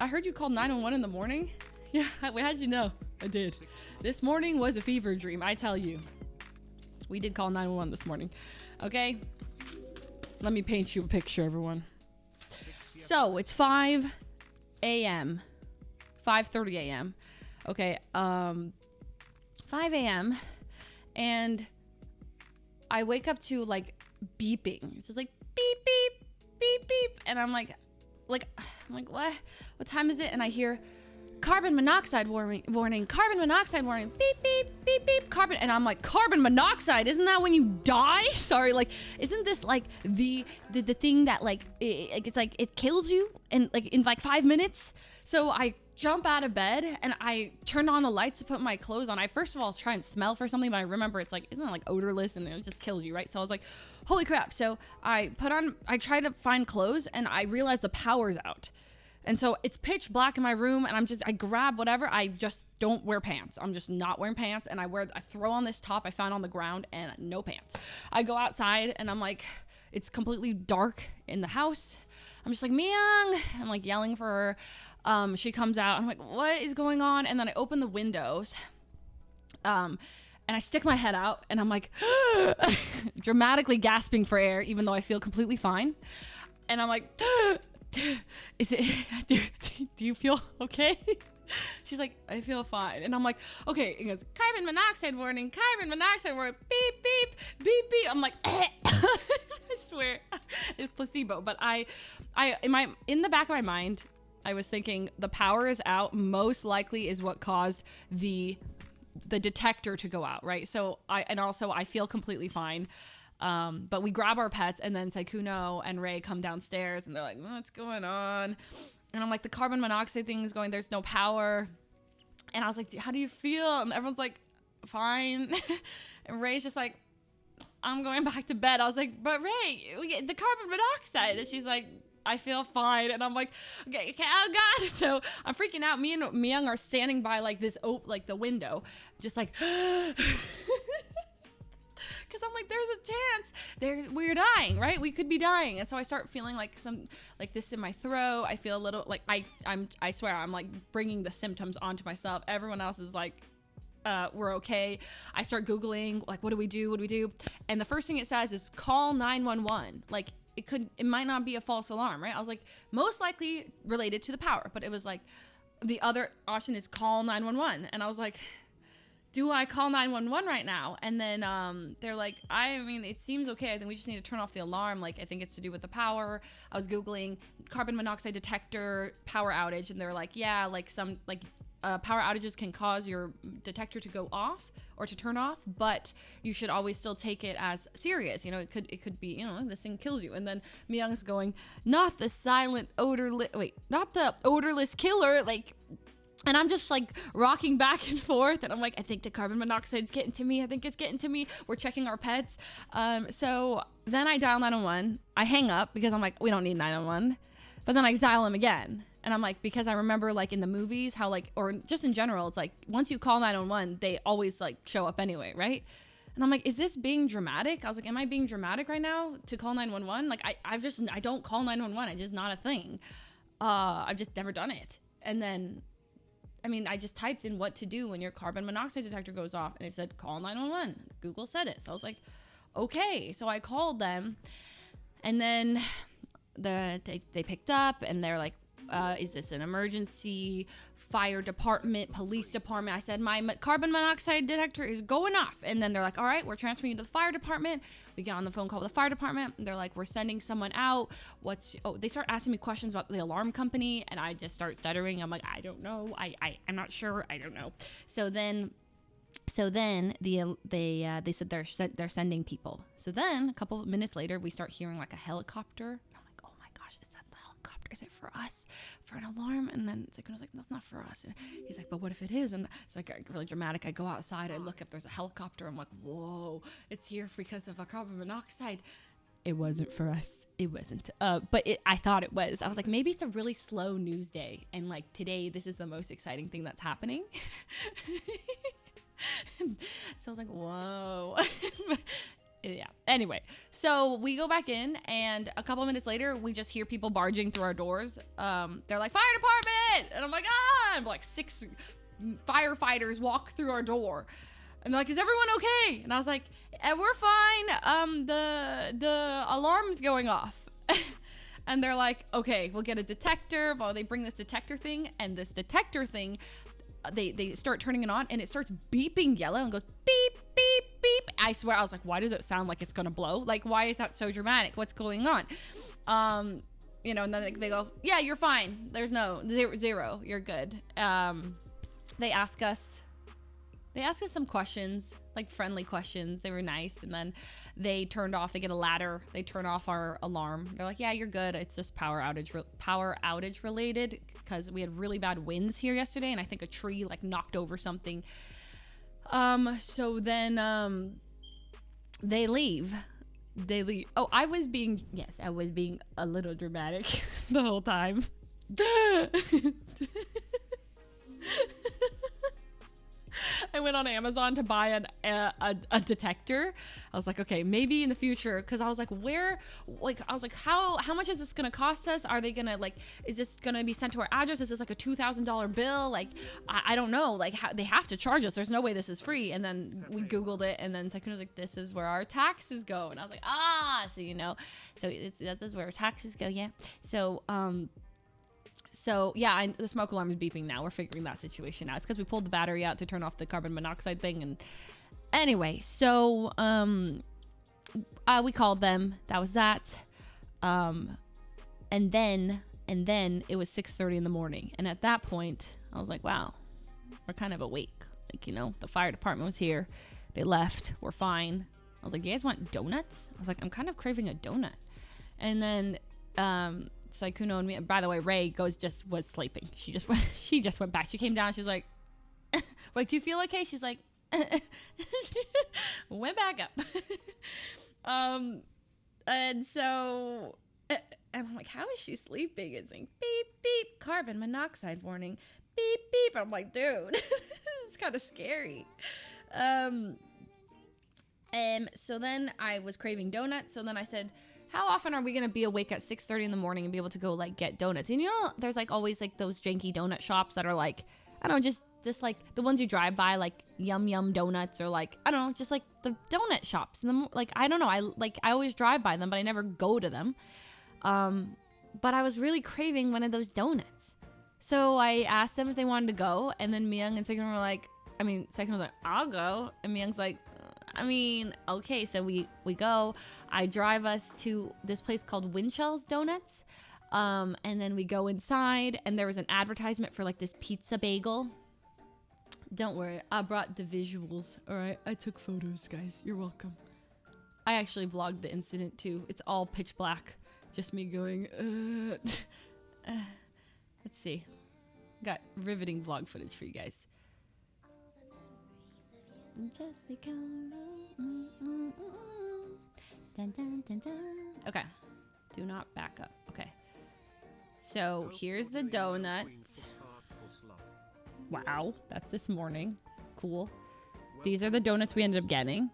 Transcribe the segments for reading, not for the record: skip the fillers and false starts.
I heard you called 911 in the morning. Yeah, how'd you know? I did. This morning was a fever dream, I tell you. We did call 911 this morning. Okay? Let me paint you a picture, everyone. So, it's 5 a.m. 5:30 a.m. Okay, 5 a.m. And I wake up to, like, beeping. It's just like, beep, beep, beep, beep. And I'm like, what? What time is it? And I hear carbon monoxide warning, carbon monoxide warning, beep, beep, beep, beep, carbon. And I'm like, carbon monoxide, isn't that when you die? Sorry, like, isn't this like the thing that like, it's like, it kills you in like 5 minutes? So I jump out of bed and I turn on the lights to put my clothes on. I first of all try and smell for something, but I remember it's like, isn't it like odorless and it just kills you, right? So I was like, holy crap. So I try to find clothes and I realize the power's out. And so it's pitch black in my room and I grab whatever. I just don't wear pants. I'm just not wearing pants. And I throw on this top I found on the ground and no pants. I go outside and I'm like, it's completely dark in the house. I'm just like, Myung. I'm like yelling for her. She comes out. I'm like, what is going on? And then I open the windows. And I stick my head out and I'm like, dramatically gasping for air, even though I feel completely fine. And I'm like, is it, do you feel okay? She's like, I feel fine. And I'm like, okay. It goes, carbon monoxide warning, beep, beep, beep, beep. I'm like, I swear it's placebo. But in the back of my mind, I was thinking the power is out. Most likely is what caused the detector to go out, right? So I feel completely fine. But we grab our pets and then Sykkuno and Ray come downstairs and they're like, what's going on? And I'm like, the carbon monoxide thing is going, there's no power. And I was like, how do you feel? And everyone's like, fine. And Ray's just like, I'm going back to bed. I was like, but Ray, we get the carbon monoxide. And she's like, I feel fine. And I'm like, okay, oh God. So I'm freaking out. Me and Myung are standing by like the window, just like, because I'm like, there's a chance we're dying, right? We could be dying. And so I start feeling like some, like this in my throat. I feel a little like I swear I'm like bringing the symptoms onto myself. Everyone else is like, we're okay. I start Googling, like, what do we do? And the first thing it says is call 911. Like it might not be a false alarm, right? I was like, most likely related to the power, but it was like, the other option is call 911. And I was like, do I call 911 right now? And then they're like, I mean, it seems okay. I think we just need to turn off the alarm. Like, I think it's to do with the power. I was Googling carbon monoxide detector power outage. And they're like, yeah, like some, like power outages can cause your detector to go off or to turn off, but you should always still take it as serious. You know, it could be, you know, this thing kills you. And then Myung's going, not the odorless killer, like. And I'm just like rocking back and forth. And I'm like, I think the carbon monoxide's getting to me. I think it's getting to me. We're checking our pets. So then I dial 911. I hang up because I'm like, we don't need 911. But then I dial them again. And I'm like, because I remember like in the movies how like, or just in general, it's like once you call 911, they always like show up anyway, right? And I'm like, is this being dramatic? I was like, am I being dramatic right now to call 911? Like I don't call 911. It's just not a thing. I've just never done it. And then, I mean, I just typed in what to do when your carbon monoxide detector goes off and it said call 911. Google said it. So I was like, okay. So I called them and then they picked up and they're like, is this an emergency? Fire department, police department. I said, my carbon monoxide detector is going off. And then they're like, all right, we're transferring you to the fire department. We get on the phone call with the fire department. And they're like, we're sending someone out. They start asking me questions about the alarm company. And I just start stuttering. I'm like, I don't know. I'm not sure. I don't know. So then they said they're sending people. So then a couple of minutes later, we start hearing like a helicopter. Is it for us? For an alarm? And then I was like, that's not for us. And he's like, but what if it is? And so I got really dramatic. I go outside. I look up. There's a helicopter. I'm like, whoa, it's here because of a carbon monoxide. It wasn't for us. It wasn't. But I thought it was. I was like, maybe it's a really slow news day. And like today, this is the most exciting thing that's happening. So I was like, whoa. Yeah. Anyway, so we go back in, and a couple minutes later, we just hear people barging through our doors. They're like, fire department! And I'm like, ah! And like 6 firefighters walk through our door. And they're like, is everyone okay? And I was like, we're fine. The alarm's going off. And they're like, okay, we'll get a detector. Well, they bring this detector thing, and this detector thing, they start turning it on, and it starts beeping yellow and goes beep, beep, beep. I swear, I was like, why does it sound like it's gonna blow? Like, why is that so dramatic? What's going on? You know, and then they go, yeah, you're fine. There's no zero. You're good. They ask us some questions, like friendly questions. They were nice. And then they get a ladder. They turn off our alarm. They're like, yeah, you're good. It's just power outage related, because we had really bad winds here yesterday. And I think a tree like knocked over something. So then, they leave. Oh, I was being a little dramatic the whole time. I went on Amazon to buy a detector. I was like, okay, maybe in the future, because I was like, how much is this gonna cost us? Are they gonna is this gonna be sent to our address? Is this like a $2,000 bill? Like, I don't know. Like, they have to charge us. There's no way this is free. And then we Googled it, and then Sykkuno was like, this is where our taxes go. And I was like, so you know, that is where our taxes go. Yeah. So yeah, the smoke alarm is beeping now. We're figuring that situation out. It's because we pulled the battery out to turn off the carbon monoxide thing. And anyway, so we called them. That was that. And then it was 6:30 in the morning. And at that point, I was like, wow, we're kind of awake. Like, you know, the fire department was here. They left. We're fine. I was like, you guys want donuts? I was like, I'm kind of craving a donut. And then Sykkuno and me, by the way, Ray was sleeping. She just went back. She came down. She's like, like, do you feel okay? She's like, went back up. And so, and I'm like, how is she sleeping? It's like, beep, beep, carbon monoxide warning, beep, beep. I'm like, dude, this is kind of scary. So then I was craving donuts. So then I said, how often are we going to be awake at 6:30 in the morning and be able to go like get donuts? And you know, there's like always like those janky donut shops that are like, I don't know, just like the ones you drive by, like Yum Yum Donuts, or like, I don't know, just like the donut shops. And like, I don't know. I always drive by them, but I never go to them. But I was really craving one of those donuts. So I asked them if they wanted to go. And then Myung and Sykkuno were like, Sykkuno was like, I'll go. And Myung's like, okay, so we go. I drive us to this place called Windshell's Donuts. And then we go inside, and there was an advertisement for like this pizza bagel. Don't worry, I brought the visuals. All right, I took photos, guys. You're welcome. I actually vlogged the incident too. It's all pitch black. Just me going, let's see. Got riveting vlog footage for you guys. Just become dun, dun, dun, dun. Okay, do not back up. Okay, so here's the donut. Wow, that's this morning. Cool. These are the donuts we ended up getting.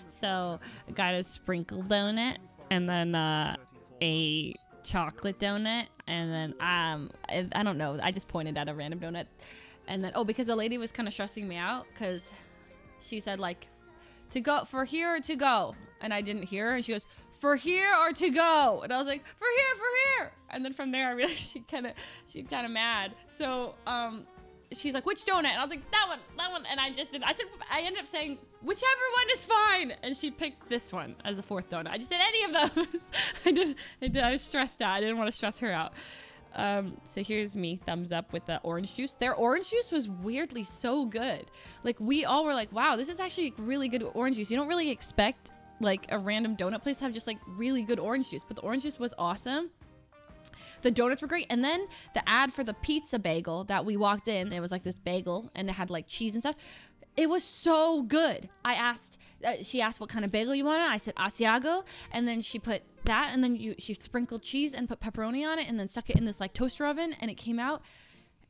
So I got a sprinkle donut, and then a chocolate donut, and then I don't know, I just pointed at a random donut. And then, because the lady was kind of stressing me out, because she said, like, to go, for here or to go? And I didn't hear her. And she goes, for here or to go? And I was like, for here. And then from there, I realized she's kind of mad. So she's like, which donut? And I was like, that one. And I ended up saying, whichever one is fine. And she picked this one as a fourth donut. I just said any of those. I was stressed out. I didn't want to stress her out. So here's me, thumbs up with the orange juice. Their orange juice was weirdly so good. Like, we all were like, wow, this is actually really good orange juice. You don't really expect like a random donut place to have just like really good orange juice, but the orange juice was awesome. The donuts were great. And then the ad for the pizza bagel that we walked in, it was like this bagel and it had like cheese and stuff. It was so good. I asked, she asked what kind of bagel you wanted. I said Asiago, and then she put that, and then she sprinkled cheese and put pepperoni on it, and then stuck it in this like toaster oven, and it came out,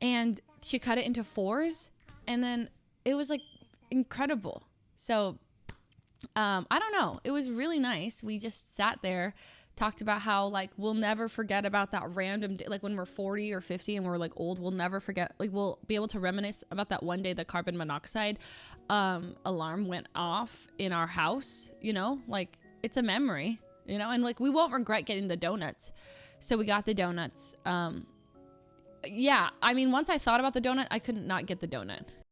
and she cut it into 4s, and then it was like incredible. So I don't know. It was really nice. We just sat there, talked about how like we'll never forget about that random day, like when we're 40 or 50 and we're like old, we'll never forget, like we'll be able to reminisce about that one day the carbon monoxide alarm went off in our house, you know, like it's a memory, you know, and like we won't regret getting the donuts. So we got the donuts. Yeah, I mean, once I thought about the donut, I couldn't not get the donut.